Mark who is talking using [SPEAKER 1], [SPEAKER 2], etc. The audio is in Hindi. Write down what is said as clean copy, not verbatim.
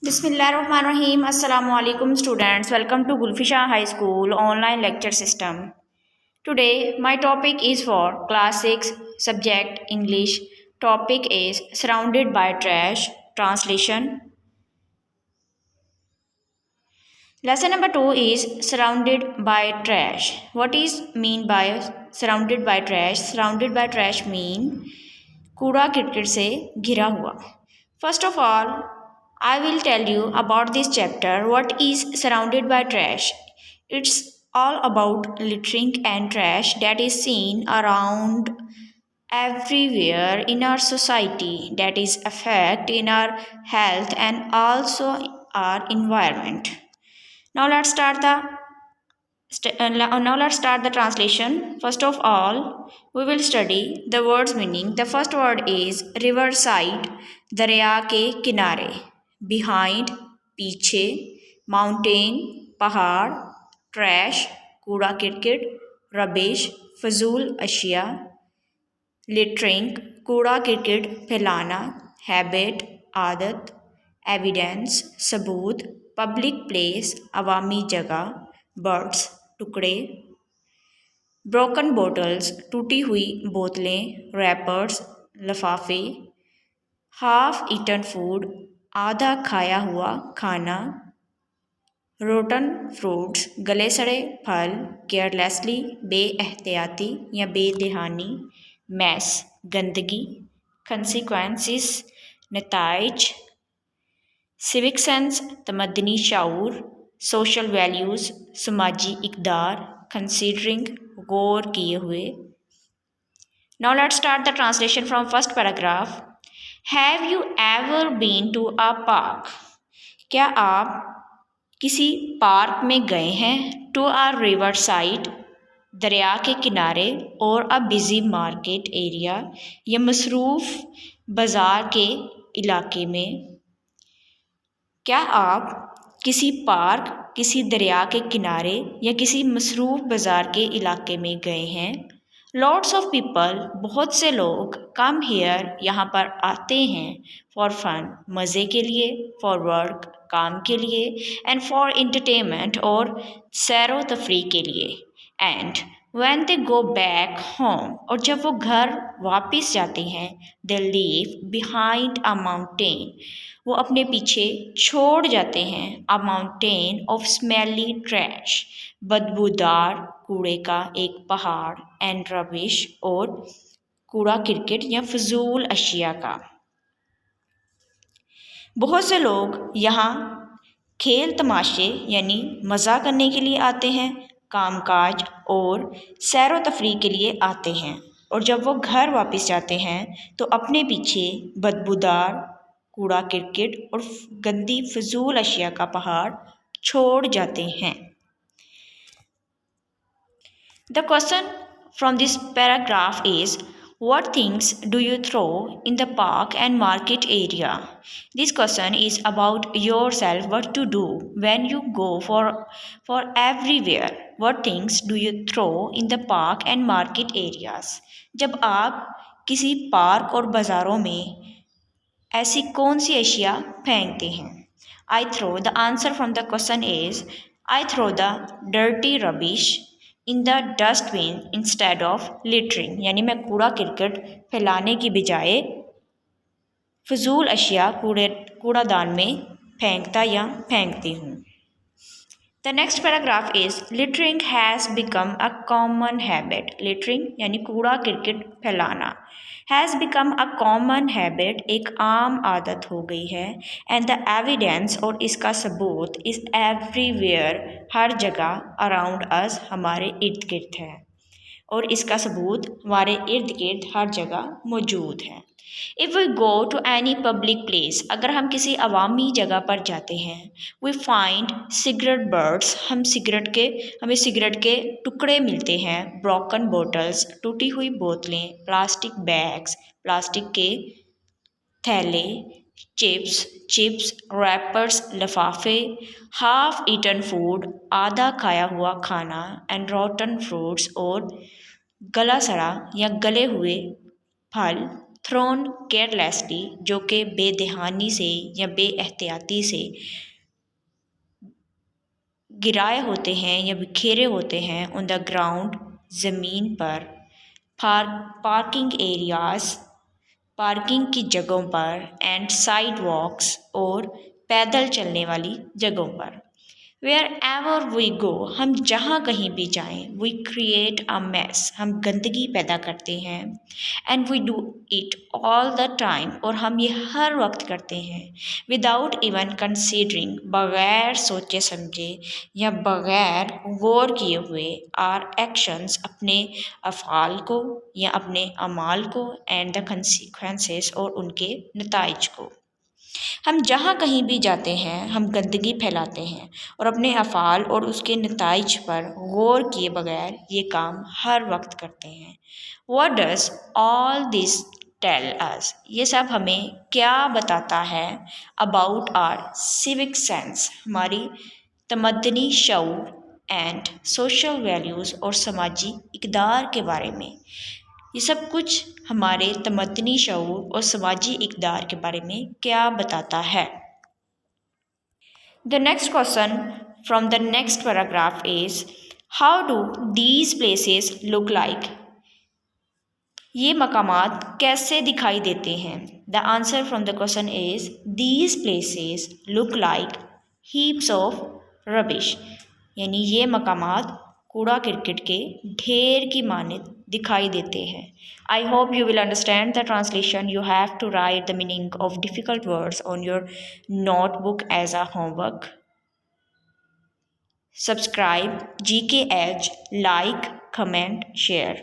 [SPEAKER 1] Bismillahirrahmanirrahim. Assalamu alaikum students. Welcome to Gulfisha High School online lecture system. Today my topic is for class 6 subject English. Topic is surrounded by trash. Translation. Lesson number 2 is surrounded by trash. What is mean by surrounded by trash? Surrounded by trash mean कूड़ा किरकिट से घिरा हुआ. First of all, I will tell you about this chapter. What is surrounded by trash? It's all about littering and trash that is seen around everywhere in our society that is affect in our health and also our environment. Now let's start the now let's start the translation. First of all, we will study the words meaning. The first word is riverside, दरिया के किनारे. Behind, पीछे. Mountain, पहाड़. Trash, कूड़ा किरकिट. Rubbish, फजूल अशिया. Littering, कूड़ा किरकिट फैलाना. Habit, आदत. Evidence, सबूत. Public place, अवामी जगह. Birds, टुकड़े. ब्रोकन बोटल्स, टूटी हुई बोतलें. रैपर्स, लफाफे. हाफ ईटन फूड, आधा खाया हुआ खाना. रोटन फ्रूट्स, गले सड़े फल. केयरलेसली, बेएहतियाती या बेध्यानी. मैस, गंदगी. कंसिक्वेंसेस, नताइज. सिविक सेंस, तमद्दनी शाऊर. सोशल वैल्यूज़, समाजी इकदार. कंसीडरिंग, गौर किए हुए. Now let's start the translation from first paragraph. Have you ever been to a park? क्या आप किसी पार्क में गए हैं? टू अ रिवर साइड, दरिया के किनारे. और अ बिजी मार्केट एरिया, या मसरूफ़ बाज़ार के इलाके में. क्या आप किसी पार्क, किसी दरिया के किनारे या किसी मसरूफ़ बाज़ार के इलाके में गए हैं? लॉट्स ऑफ पीपल, बहुत से लोग. कम हेयर, यहाँ पर आते हैं. फॉर फन, मज़े के लिए. फॉर वर्क, काम के लिए. एंड फॉर इंटरटेनमेंट, और सैरो तफरी के लिए. And when they go back home, और जब वो घर वापस जाते हैं. they leave behind a mountain, वो अपने पीछे छोड़ जाते हैं. a mountain of smelly trash, बदबूदार कूड़े का एक पहाड़. and rubbish, और कूड़ा किरकिट या फजूल अशिया का. बहुत से लोग यहाँ खेल तमाशे यानी मज़ा करने के लिए आते हैं. कामकाज और सैर व तफरी के लिए आते हैं. और जब वो घर वापस जाते हैं तो अपने पीछे बदबूदार कूड़ा किरकिट और गंदी फजूल अशिया का पहाड़ छोड़ जाते हैं. The question from this paragraph is, what things do you throw in the park and market area? This question is about yourself, what to do when you go for everywhere. What things do you throw in the park and market areas? जब आप किसी पार्क और बाज़ारों में ऐसी कौन सी अशिया फेंकते हैं? I throw, the answer from the question is, I throw the dirty rubbish in the dustbin instead of littering. यानी मैं कूड़ा किरकट फैलाने की बजाय फजूल अशिया कूड़ादान में फेंकता या फेंकती हूँ. The next paragraph is, littering has become a common habit. Littering यानी कूड़ा किरकट फैलाना. Has become a common habit, एक आम आदत हो गई है. एंड द एविडेंस, और इसका सबूत. इज़ एवरीवेयर, हर जगह. अराउंड अस, हमारे इर्द गिर्द है. और इसका सबूत हमारे इर्द गिर्द हर जगह मौजूद है. If we go to any public place, अगर हम किसी अवामी जगह पर जाते हैं. वी फाइंड सिगरेट बर्ड्स, हमें सिगरेट के टुकड़े मिलते हैं. ब्रोकन बोटल्स, टूटी हुई बोतलें. प्लास्टिक बैग्स, प्लास्टिक के थैले. चिप्स, रैपर्स, लिफाफे. हाफ ईटन फूड, आधा खाया हुआ खाना. एंड रोटन फ्रूट्स, और गला सड़ा या गले हुए फल. थ्रोन केयरलेसली, जो कि बेध्यानी से या बेएहतियाती से गिराए होते हैं या बिखेरे होते हैं ऑन द ग्राउंड, ज़मीन पर, पार्किंग एरियाज, पार्किंग की जगहों पर, एंड साइड वॉक्स और पैदल चलने वाली जगहों पर। वेयर एवर वी गो, हम जहाँ कहीं भी जाएं, वी क्रिएट अ मैस, हम गंदगी पैदा करते हैं। And we do it all the time, और हम ये हर वक्त करते हैं। विदाउट इवन कंसीडरिंग, बग़ैर सोचे समझे या बग़ैर गौर किए हुए, आर एक्शंस, अपने अफ़ाल को या अपने अमाल को, एंड द कंसिक्वेंसेस, और उनके नताइज को। हम जहाँ कहीं भी जाते हैं हम गंदगी फैलाते हैं और अपने अफ़ाल और उसके नताइज पर गौर किए बगैर ये काम हर वक्त करते हैं। What does all this tell us? ये सब हमें क्या बताता है about our civic sense, हमारी तमद्दनी शऊर, एंड सोशल वैल्यूज़, और समाजी इक़दार के बारे में। ये सब कुछ हमारे तमद्दनी शऊर और समाजी इक़दार के बारे में क्या बताता है। The next question from the next paragraph is, how do these places look like? ये मकामात कैसे दिखाई देते हैं? The answer from the question is, these places look like heaps of rubbish, यानी ये मकामात कूड़ा किरकिट के ढेर की मानित दिखाई देते हैं। I hope you will understand the translation. You have to write the meaning of difficult words on your notebook as a homework. Subscribe GK Edge, like, comment, share.